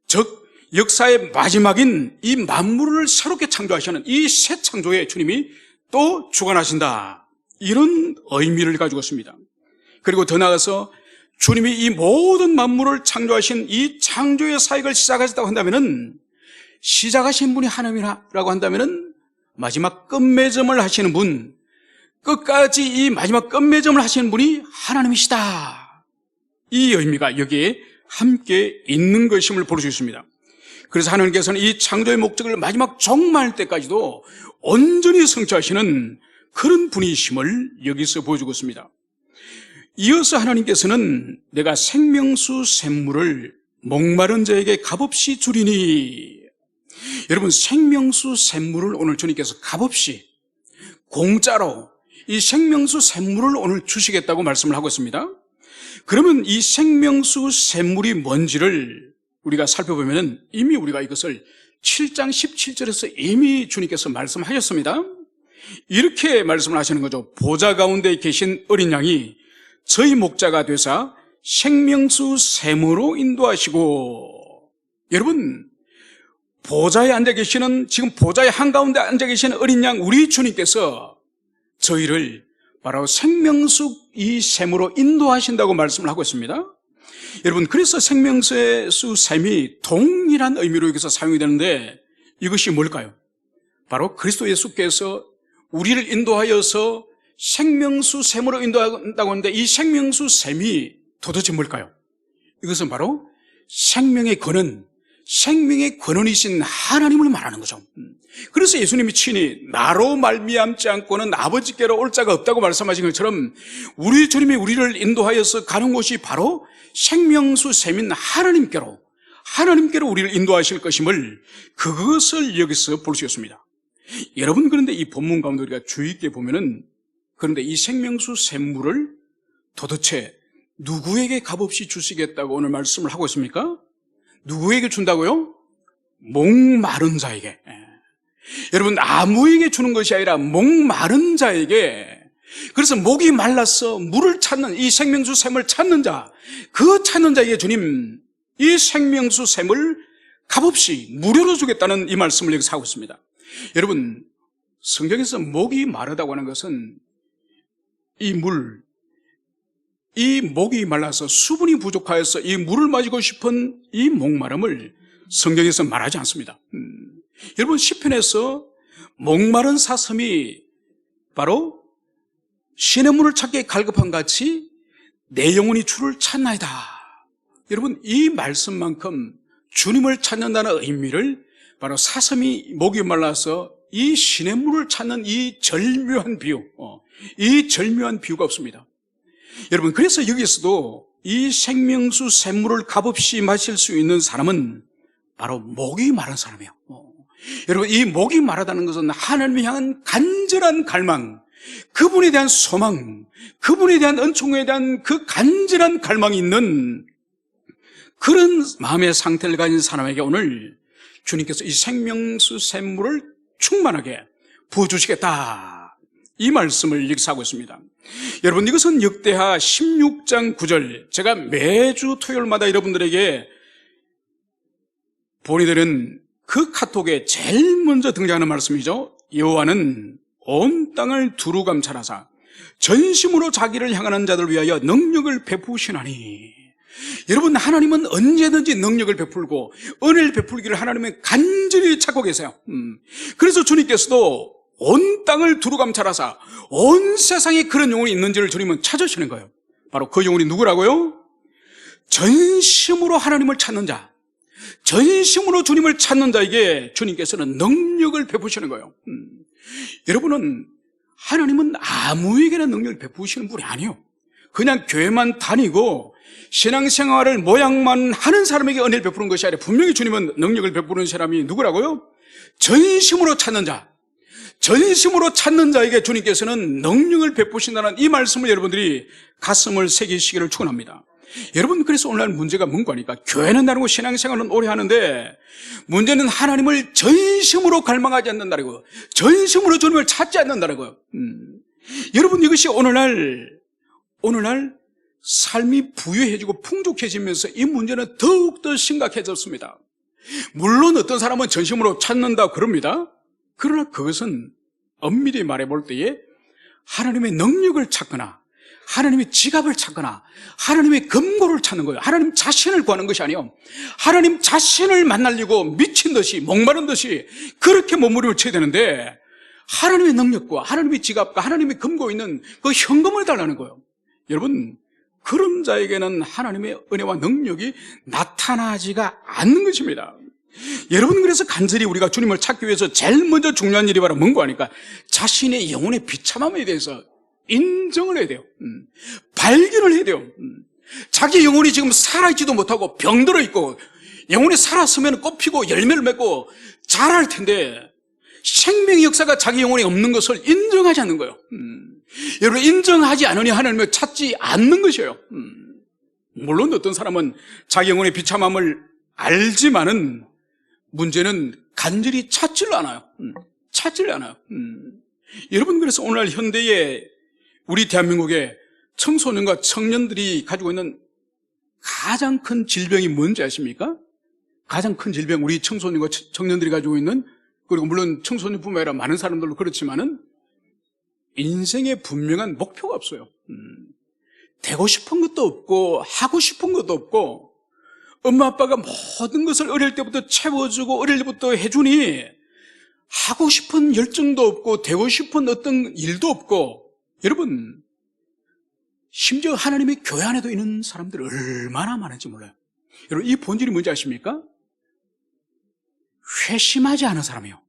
즉 역사의 마지막인 이 만물을 새롭게 창조하시는 이 새 창조에 주님이 또 주관하신다. 이런 의미를 가지고 있습니다. 그리고 더 나아가서 주님이 이 모든 만물을 창조하신 이 창조의 사역을 시작하셨다고 한다면은, 시작하신 분이 하나님이라고 한다면은 마지막 끝맺음을 하시는 분, 끝까지 이 마지막 끝맺음을 하시는 분이 하나님이시다. 이 의미가 여기에 함께 있는 것임을 볼 수 있습니다. 그래서 하나님께서는 이 창조의 목적을 마지막 종말 때까지도 온전히 성취하시는 그런 분이심을 여기서 보여주고 있습니다. 이어서 하나님께서는 내가 생명수 샘물을 목마른 자에게 값없이 주리니, 여러분 생명수 샘물을 오늘 주님께서 값없이 공짜로 이 생명수 샘물을 오늘 주시겠다고 말씀을 하고 있습니다. 그러면 이 생명수 샘물이 뭔지를 우리가 살펴보면 이미 우리가 이것을 7장 17절에서 이미 주님께서 말씀하셨습니다. 이렇게 말씀을 하시는 거죠. 보좌 가운데 계신 어린 양이 저희 목자가 되사 생명수 샘으로 인도하시고, 여러분 보좌에 앉아 계시는, 지금 보좌의 한가운데 앉아 계시는 어린 양 우리 주님께서 저희를 바로 생명수 이 샘으로 인도하신다고 말씀을 하고 있습니다. 여러분 그래서 생명수 샘이 동일한 의미로 여기서 사용이 되는데 이것이 뭘까요? 바로 그리스도 예수께서 우리를 인도하여서 생명수 샘으로 인도한다고 하는데 이 생명수 샘이 도대체 뭘까요? 이것은 바로 생명의 근원, 생명의 근원이신 하나님을 말하는 거죠. 그래서 예수님이 친히 나로 말미암지 않고는 아버지께로 올 자가 없다고 말씀하신 것처럼 우리 주님이 우리를 인도하여서 가는 곳이 바로 생명수 샘인 하나님께로 우리를 인도하실 것임을, 그것을 여기서 볼 수 있습니다. 여러분 그런데 이 본문 가운데 우리가 주의 있게 보면은, 그런데 이 생명수 샘물을 도대체 누구에게 값없이 주시겠다고 오늘 말씀을 하고 있습니까? 누구에게 준다고요? 목마른 자에게. 여러분 아무에게 주는 것이 아니라 목마른 자에게. 그래서 목이 말라서 물을 찾는, 이 생명수 샘을 찾는 자, 그 찾는 자에게 주님 이 생명수 샘을 값없이 무료로 주겠다는 이 말씀을 여기서 하고 있습니다. 여러분 성경에서 목이 마르다고 하는 것은 이 목이 말라서 수분이 부족하여서 이 물을 마시고 싶은 이 목마름을 성경에서 말하지 않습니다. 여러분 시편에서 목마른 사슴이 바로 시냇물을 찾기에 갈급한 같이 내 영혼이 주를 찾나이다. 여러분 이 말씀만큼 주님을 찾는다는 의미를 바로 사슴이 목이 말라서 이 시냇물을 찾는 이 절묘한 비유가 없습니다. 여러분 그래서 여기서도 이 생명수 샘물을 값없이 마실 수 있는 사람은 바로 목이 마른 사람이에요. 여러분 이 목이 마르다는 것은 하나님을 향한 간절한 갈망, 그분에 대한 소망, 그분에 대한 은총에 대한 그 간절한 갈망이 있는 그런 마음의 상태를 가진 사람에게 오늘 주님께서 이 생명수 샘물을 충만하게 부어주시겠다, 이 말씀을 여기서 하고 있습니다. 여러분 이것은 역대하 16장 9절, 제가 매주 토요일마다 여러분들에게 보내드리는 그 카톡에 제일 먼저 등장하는 말씀이죠. 여호와는 온 땅을 두루 감찰하사 전심으로 자기를 향하는 자들 위하여 능력을 베푸시나니. 여러분 하나님은 언제든지 능력을 베풀고 은혜를 베풀기를 하나님은 간절히 찾고 계세요. 그래서 주님께서도 온 땅을 두루 감찰하사 온 세상에 그런 영혼이 있는지를 주님은 찾으시는 거예요. 바로 그 영혼이 누구라고요? 전심으로 하나님을 찾는 자, 전심으로 주님을 찾는 자에게 주님께서는 능력을 베푸시는 거예요. 여러분은 하나님은 아무에게나 능력을 베푸시는 분이 아니에요. 그냥 교회만 다니고 신앙생활을 모양만 하는 사람에게 은혜를 베푸는 것이 아니라 분명히 주님은 능력을 베푸는 사람이 누구라고요? 전심으로 찾는 자, 전심으로 찾는 자에게 주님께서는 능력을 베푸신다는 이 말씀을 여러분들이 가슴을 새기시기를 축원합니다. 여러분 그래서 오늘날 문제가 뭔가 하니까 교회는 다르고 신앙생활은 오래 하는데 문제는 하나님을 전심으로 갈망하지 않는다는, 전심으로 주님을 찾지 않는다는 거예요. 여러분 이것이 오늘날 삶이 부유해지고 풍족해지면서 이 문제는 더욱더 심각해졌습니다. 물론 어떤 사람은 전심으로 찾는다 그럽니다. 그러나 그것은 엄밀히 말해볼 때에 하나님의 능력을 찾거나 하나님의 지갑을 찾거나 하나님의 금고를 찾는 거예요. 하나님 자신을 구하는 것이 아니에요. 하나님 자신을 만나려고 미친 듯이 목마른 듯이 그렇게 몸부림을 쳐야 되는데 하나님의 능력과 하나님의 지갑과 하나님의 금고 있는 그 현금을 달라는 거예요. 여러분, 그런 자에게는 하나님의 은혜와 능력이 나타나지가 않는 것입니다. 여러분, 그래서 간절히 우리가 주님을 찾기 위해서 제일 먼저 중요한 일이 바로 뭔가 하니까 자신의 영혼의 비참함에 대해서 인정을 해야 돼요. 발견을 해야 돼요. 자기 영혼이 지금 살아있지도 못하고 병들어 있고 영혼이 살았으면 꽃피고 열매를 맺고 자랄 텐데 생명의 역사가 자기 영혼에 없는 것을 인정하지 않는 거예요. 여러분, 인정하지 않으니 하나님을 찾지 않는 것이에요. 물론 어떤 사람은 자기 영혼의 비참함을 알지만은 문제는 간절히 찾지를 않아요. 찾지를 않아요. 여러분, 그래서 오늘날 현대의 우리 대한민국의 청소년과 청년들이 가지고 있는 가장 큰 질병이 뭔지 아십니까? 가장 큰 질병, 우리 청소년과 청년들이 가지고 있는, 그리고 물론 청소년뿐만 아니라 많은 사람들도 그렇지만은 인생에 분명한 목표가 없어요. 되고 싶은 것도 없고 하고 싶은 것도 없고, 엄마 아빠가 모든 것을 어릴 때부터 채워주고 어릴 때부터 해주니 하고 싶은 열정도 없고 되고 싶은 어떤 일도 없고, 여러분, 심지어 하나님의 교회 안에도 있는 사람들 얼마나 많은지 몰라요. 여러분, 이 본질이 뭔지 아십니까? 회심하지 않은 사람이에요.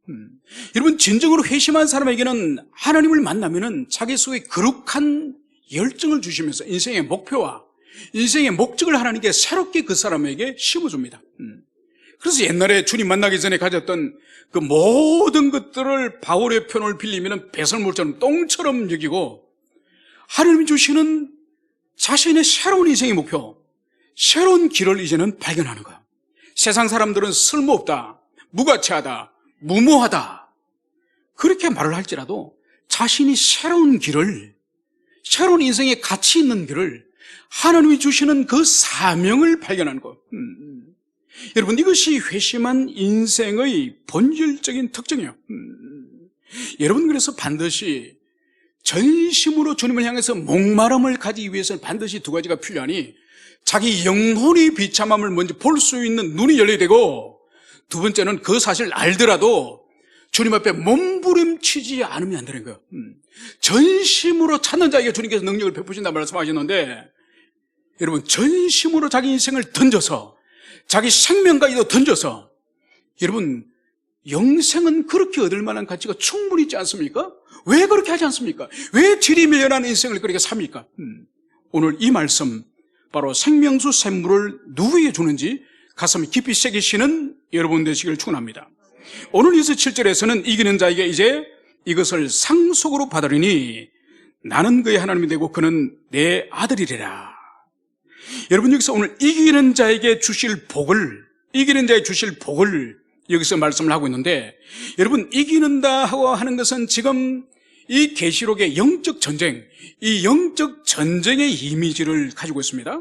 여러분, 진정으로 회심한 사람에게는 하나님을 만나면은 자기 속에 거룩한 열정을 주시면서 인생의 목표와 인생의 목적을 하나님께 새롭게 그 사람에게 심어줍니다. 그래서 옛날에 주님 만나기 전에 가졌던 그 모든 것들을 바울의 표현을 빌리면 배설물처럼 똥처럼 여기고, 하나님이 주시는 자신의 새로운 인생의 목표, 새로운 길을 이제는 발견하는 거예요. 세상 사람들은 쓸모없다, 무가치하다, 무모하다, 그렇게 말을 할지라도 자신이 새로운 길을, 새로운 인생의 가치 있는 길을, 하나님이 주시는 그 사명을 발견하는 것. 여러분, 이것이 회심한 인생의 본질적인 특징이에요. 여러분, 그래서 반드시 전심으로 주님을 향해서 목마름을 가지기 위해서는 반드시 두 가지가 필요하니, 자기 영혼의 비참함을 먼저 볼 수 있는 눈이 열려야 되고, 두 번째는 그 사실을 알더라도 주님 앞에 몸부림치지 않으면 안 되는 거예요. 전심으로 찾는 자에게 주님께서 능력을 베푸신다 말씀하셨는데, 여러분, 전심으로 자기 인생을 던져서, 자기 생명까지도 던져서, 여러분, 영생은 그렇게 얻을 만한 가치가 충분히 있지 않습니까? 왜 그렇게 하지 않습니까? 왜 질이 밀려나는 인생을 그렇게 삽니까? 오늘 이 말씀, 바로 생명수 샘물을 누구에게 주는지 가슴이 깊이 새기시는 여러분 되시기를 축원합니다. 오늘 27절에서는 이기는 자에게 이제 이것을 상속으로 받으리니 나는 그의 하나님이 되고 그는 내 아들이리라. 여러분, 여기서 오늘 이기는 자에게 주실 복을, 이기는 자에게 주실 복을 여기서 말씀을 하고 있는데, 여러분, 이기는다 하고 하는 것은 지금 이 계시록의 영적 전쟁, 이 영적 전쟁의 이미지를 가지고 있습니다.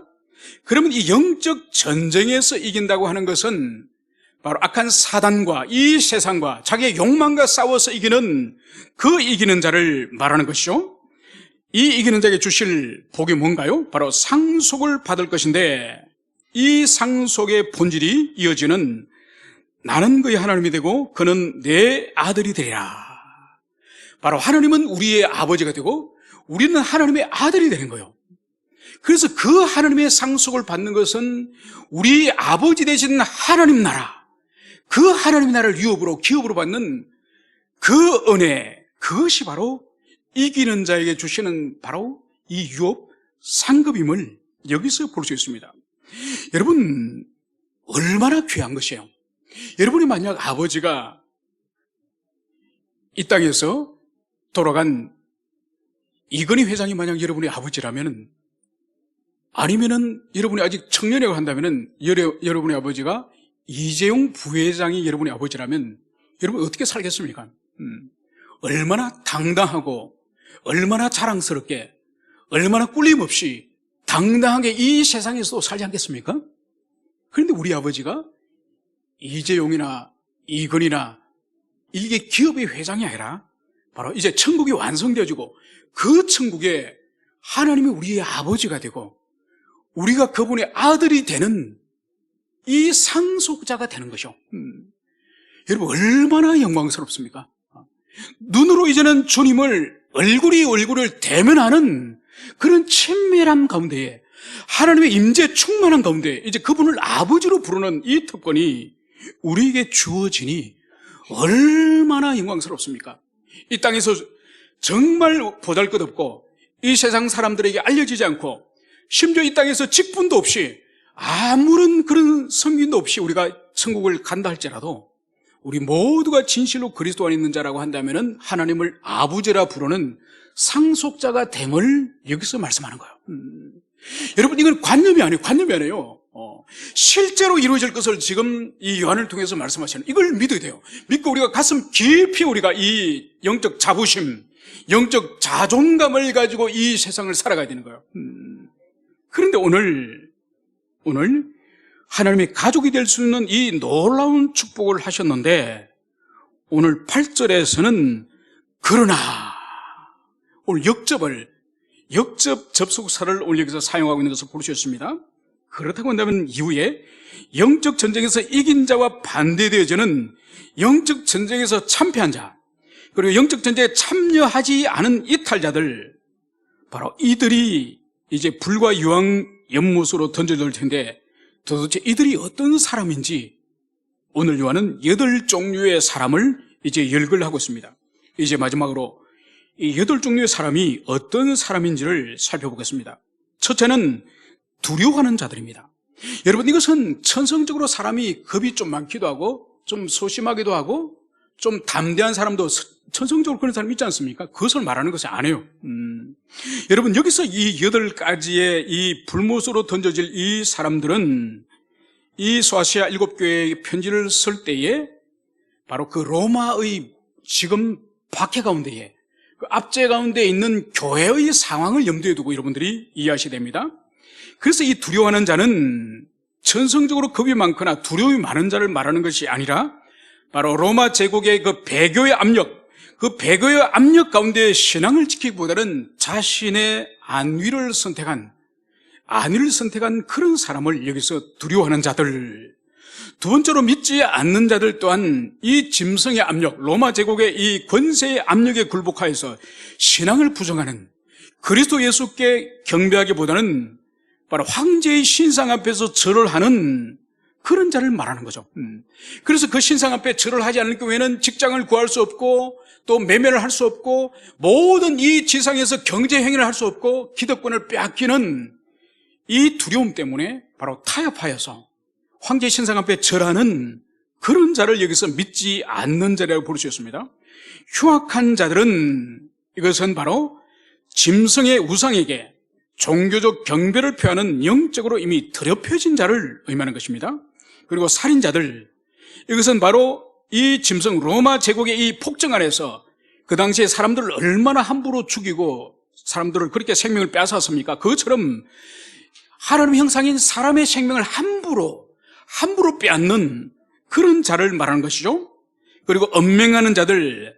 그러면 이 영적 전쟁에서 이긴다고 하는 것은 바로 악한 사단과 이 세상과 자기의 욕망과 싸워서 이기는 그 이기는 자를 말하는 것이죠. 이 이기는 자에게 주실 복이 뭔가요? 바로 상속을 받을 것인데, 이 상속의 본질이 이어지는 나는 그의 하나님이 되고 그는 내 아들이 되리라. 바로 하나님은 우리의 아버지가 되고 우리는 하나님의 아들이 되는 거예요. 그래서 그 하나님의 상속을 받는 것은 우리 아버지 되신 하나님 나라, 그 하나님 나라를 유업으로 기업으로 받는 그 은혜, 그것이 바로 이기는 자에게 주시는 바로 이 유업 상급임을 여기서 볼 수 있습니다. 여러분, 얼마나 귀한 것이에요. 여러분이 만약 아버지가 이 땅에서 돌아간 이건희 회장이 만약 여러분의 아버지라면은, 아니면은 여러분이 아직 청년이라고 한다면은 여러분의 아버지가 이재용 부회장이 여러분의 아버지라면 여러분 어떻게 살겠습니까? 얼마나 당당하고 얼마나 자랑스럽게, 얼마나 꿀림 없이 당당하게 이 세상에서도 살지 않겠습니까? 그런데 우리 아버지가 이재용이나 이건이나 이게 기업의 회장이 아니라 바로 이제 천국이 완성되어지고 그 천국에 하나님이 우리의 아버지가 되고 우리가 그분의 아들이 되는 이 상속자가 되는 것이요. 여러분, 얼마나 영광스럽습니까? 눈으로 이제는 주님을 얼굴을 대면하는 그런 친밀함 가운데에 하나님의 임재 충만한 가운데 이제 그분을 아버지로 부르는 이 특권이 우리에게 주어지니 얼마나 영광스럽습니까? 이 땅에서 정말 보잘것없고 이 세상 사람들에게 알려지지 않고 심지어 이 땅에서 직분도 없이 아무런 그런 성인도 없이 우리가 천국을 간다 할지라도 우리 모두가 진실로 그리스도 안에 있는 자라고 한다면 하나님을 아버지라 부르는 상속자가 됨을 여기서 말씀하는 거예요. 여러분, 이건 관념이 아니에요. 실제로 이루어질 것을 지금 이 요한을 통해서 말씀하시는, 이걸 믿어야 돼요. 믿고 우리가 가슴 깊이 우리가 이 영적 자부심, 영적 자존감을 가지고 이 세상을 살아가야 되는 거예요. 그런데 오늘 하나님의 가족이 될 수 있는 이 놀라운 축복을 하셨는데, 오늘 8절에서는 그러나, 오늘 역접 접속사를 오늘 여기서 사용하고 있는 것을 보셨습니다. 그렇다고 한다면 이후에 영적 전쟁에서 이긴 자와 반대되어지는 영적 전쟁에서 참패한 자, 그리고 영적 전쟁에 참여하지 않은 이탈자들, 바로 이들이 이제 불과 유황 연못으로 던져질 텐데, 도대체 이들이 어떤 사람인지 오늘 요한은 8종류의 사람을 이제 열거하고 있습니다. 이제 마지막으로 이 8종류의 사람이 어떤 사람인지를 살펴보겠습니다. 첫째는 두려워하는 자들입니다. 여러분, 이것은 천성적으로 사람이 겁이 좀 많기도 하고 좀 소심하기도 하고 좀 담대한 사람도 천성적으로 그런 사람 있지 않습니까? 그것을 말하는 것이 아니에요. 여러분, 여기서 이 8가지의 이 불못으로 던져질 이 사람들은 이 소아시아 7교회의 편지를 쓸 때에 바로 그 로마의 지금 박해 가운데에 그 압제 가운데 있는 교회의 상황을 염두에 두고 여러분들이 이해하셔야 됩니다. 그래서 이 두려워하는 자는 천성적으로 겁이 많거나 두려움이 많은 자를 말하는 것이 아니라 바로 로마 제국의 그 배교의 압력, 그 배교의 압력 가운데 신앙을 지키기보다는 자신의 안위를 선택한 그런 사람을 여기서 두려워하는 자들. 두 번째로 믿지 않는 자들 또한 이 짐승의 압력, 로마 제국의 이 권세의 압력에 굴복하여서 신앙을 부정하는, 그리스도 예수께 경배하기보다는 바로 황제의 신상 앞에서 절을 하는 그런 자를 말하는 거죠. 그래서 그 신상 앞에 절을 하지 않을 경우에는 직장을 구할 수 없고 또 매매를 할 수 없고 모든 이 지상에서 경제 행위를 할 수 없고 기득권을 빼앗기는 이 두려움 때문에 바로 타협하여서 황제 신상 앞에 절하는 그런 자를 여기서 믿지 않는 자라고 볼 수 있습니다. 흉악한 자들은 이것은 바로 짐승의 우상에게 종교적 경배를 표하는 영적으로 이미 더럽혀진 자를 의미하는 것입니다. 그리고 살인자들, 이것은 바로 이 짐승 로마 제국의 이 폭정 안에서 그 당시에 사람들을 얼마나 함부로 죽이고 사람들을 그렇게 생명을 빼앗았습니까? 그것처럼 하나님의 형상인 사람의 생명을 함부로 빼앗는 그런 자를 말하는 것이죠. 그리고 언맹하는 자들,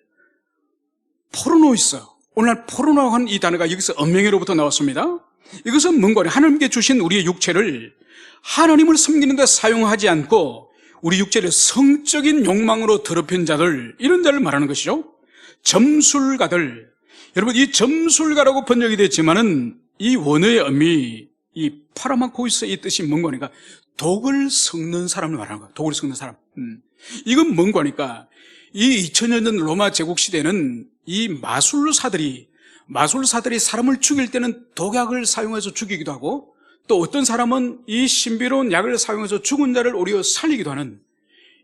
포르노이스, 오늘날 포르노 한 이 단어가 여기서 언맹회로부터 나왔습니다. 이것은 뭔가 하나님께 주신 우리의 육체를 하나님을 섬기는 데 사용하지 않고 우리 육체를 성적인 욕망으로 더럽힌 자들, 이런 자를 말하는 것이죠. 점술가들, 여러분, 이 점술가라고 번역이 됐지만은 이 원어의 의미, 이 파라마코이스의 뜻이 뭔가 하니까 독을 섞는 사람을 말하는 거야. 독을 섞는 사람. 이건 뭔가 하니까 이 2000년 전 로마 제국 시대는 이 마술사들이 사람을 죽일 때는 독약을 사용해서 죽이기도 하고 또 어떤 사람은 이 신비로운 약을 사용해서 죽은 자를 오히려 살리기도 하는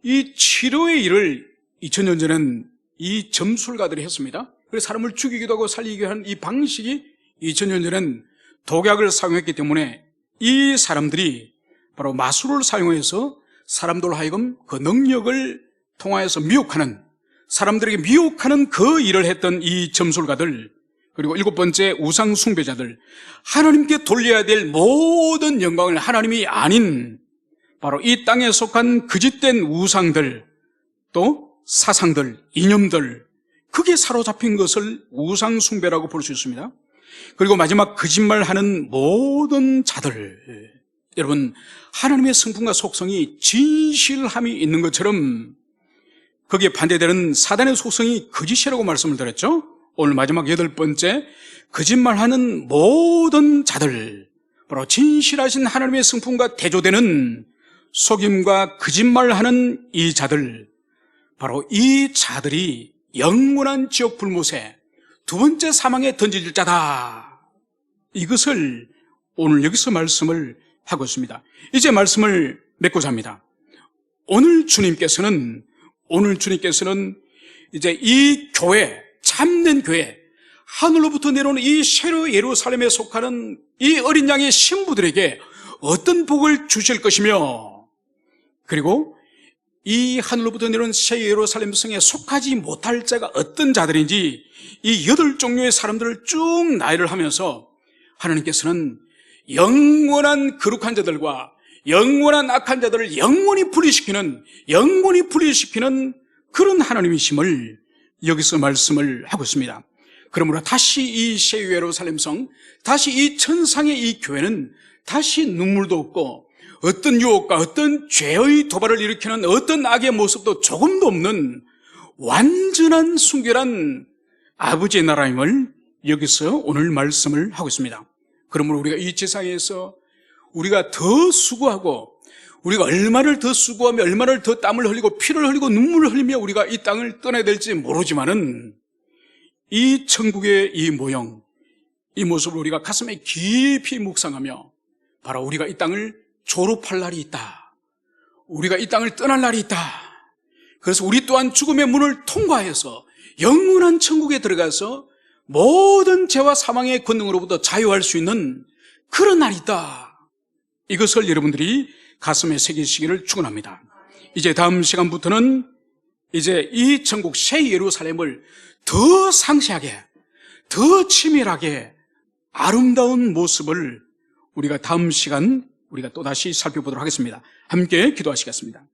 이 치료의 일을 2000년 전에는 이 점술가들이 했습니다. 그래서 사람을 죽이기도 하고 살리기도 하는 이 방식이 2000년 전엔 독약을 사용했기 때문에 이 사람들이 바로 마술을 사용해서 사람들로 하여금 그 능력을 통하여서 미혹하는, 사람들에게 미혹하는 그 일을 했던 이 점술가들, 그리고 7번째 우상 숭배자들, 하나님께 돌려야 될 모든 영광을 하나님이 아닌 바로 이 땅에 속한 거짓된 우상들, 또 사상들, 이념들, 그게 사로잡힌 것을 우상 숭배라고 볼 수 있습니다. 그리고 마지막 거짓말하는 모든 자들, 여러분, 하나님의 성품과 속성이 진실함이 있는 것처럼 거기에 반대되는 사단의 속성이 거짓이라고 말씀을 드렸죠. 오늘 마지막 8번째, 거짓말하는 모든 자들, 바로 진실하신 하나님의 성품과 대조되는 속임과 거짓말하는 이 자들, 바로 이 자들이 영원한 지옥 불못에 두 번째 사망에 던져질 자다. 이것을 오늘 여기서 말씀을 하고 있습니다. 이제 말씀을 맺고자 합니다. 오늘 주님께서는 이제 이 교회, 참된 교회, 하늘로부터 내려오는 이 새로 예루살렘에 속하는 이 어린 양의 신부들에게 어떤 복을 주실 것이며, 그리고 이 하늘로부터 내려온 새 예루살렘 성에 속하지 못할 자가 어떤 자들인지 이 8종류의 사람들을 쭉 나열을 하면서 하나님께서는 영원한 거룩한 자들과 영원한 악한 자들을 영원히 분리시키는 그런 하나님이심을 여기서 말씀을 하고 있습니다. 그러므로 다시 이 새 예루살렘 성, 다시 이 천상의 이 교회는 다시 눈물도 없고 어떤 유혹과 어떤 죄의 도발을 일으키는 어떤 악의 모습도 조금도 없는 완전한 순결한 아버지의 나라임을 여기서 오늘 말씀을 하고 있습니다. 그러므로 우리가 이 세상에서 우리가 더 수고하고, 우리가 얼마를 더 수고하며 얼마를 더 땀을 흘리고 피를 흘리고 눈물을 흘리며 우리가 이 땅을 떠나야 될지 모르지만은 이 천국의 이 모형, 이 모습을 우리가 가슴에 깊이 묵상하며 바로 우리가 이 땅을 졸업할 날이 있다. 우리가 이 땅을 떠날 날이 있다. 그래서 우리 또한 죽음의 문을 통과해서 영원한 천국에 들어가서 모든 죄와 사망의 권능으로부터 자유할 수 있는 그런 날이 있다. 이것을 여러분들이 가슴에 새기시기를 축원합니다. 이제 다음 시간부터는 이제 이 천국 새 예루살렘을 더 상세하게, 더 치밀하게 아름다운 모습을 우리가 다음 시간 우리가 또다시 살펴보도록 하겠습니다. 함께 기도하시겠습니다.